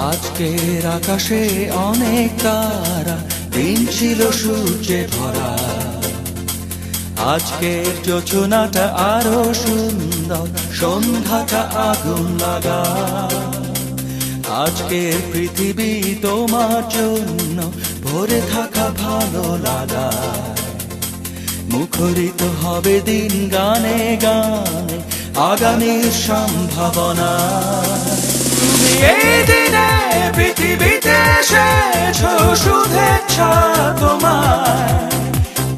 আজকের আকাশে অনেক তারা, দিন ছিল সূর্যে ভরা। আজকের যোজনাটা আরো সুন্দর, সন্ধ্যাটা আগুন লাগা। আজকের পৃথিবী তোমার জন্য ভরে থাকা ভালো লাগা। মুখরিত হবে দিন গানে গানে, আগামীর সম্ভাবনা। তুমি এই দিনে পৃথিবীতে এসেছো, শুভেচ্ছা তোমার।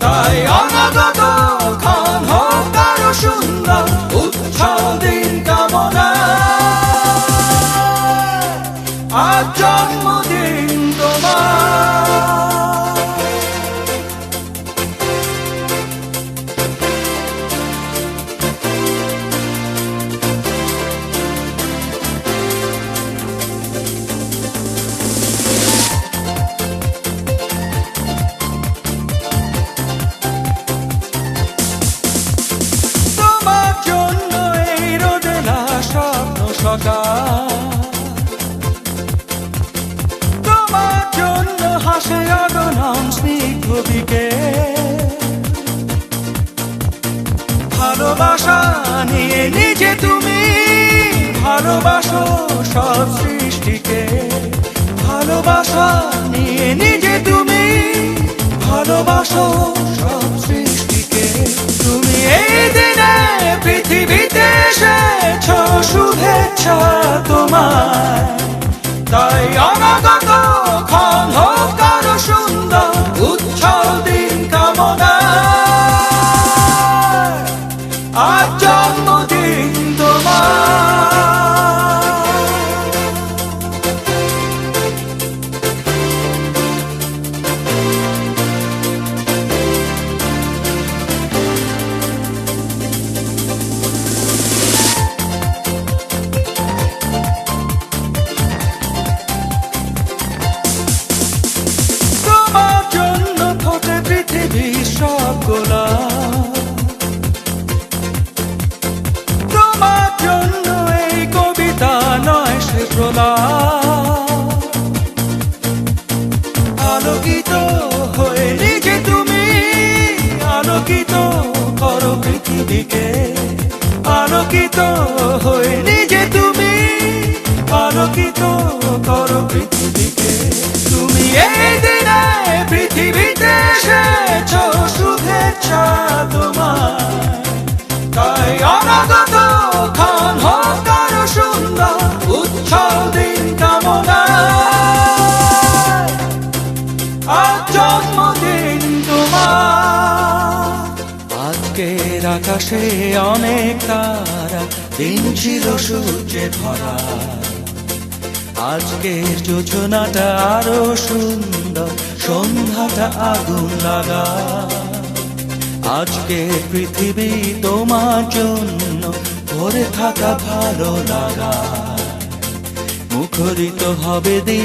তাই অনাগত ক্ষণ হোক আরো সুন্দর, উৎসব দিন কামনা। আজ জন্মদিন তোমার। তোমার জন্য হাসে অগণন স্নিগ্ধ বিকেল। ভালোবাসা নিয়ে নিজে তুমি ভালোবাসো সব সৃষ্টিকে। ভালোবাসা নিয়ে নিজে তুমি ভালোবাসো সব সৃষ্টিকে। তুমি এই দিনে পৃথিবীতে এসেছো, শুভেচ্ছা তোমার। তাই অনাগত ক্ষণ হোক আরো সুন্দর, উৎসব দিন কামনা। আজ জন্মদিন তোমার। তোমার জন্য এই কবিতা নয় সে প্রলাপ। আলোকিত হয়ে নিজে তুমি আলোকিত করো পৃথিবীকে। আলোকিত হয়ে নিজে তুমি আলোকিত করো পৃথিবীকে। তুমি এই দিনে পৃথিবীতে এসেছো, শুভেচ্ছা তোমার। তাই অনাগত ক্ষণ হোক আরো সুন্দর, উৎসব দিন কামনা। আজ জন্মদিন তোমার। আজকের আকাশে অনেক তারা, দিন ছিল সূর্যে ভরা। আজকের যোজনাটা আরো সুন্দর, সন্ধ্যাটা আগুন লাগা। আজকে পৃথিবী তোমার জন্য ভরে থাকা ভালো লাগা। মুখরিত হবে দিন।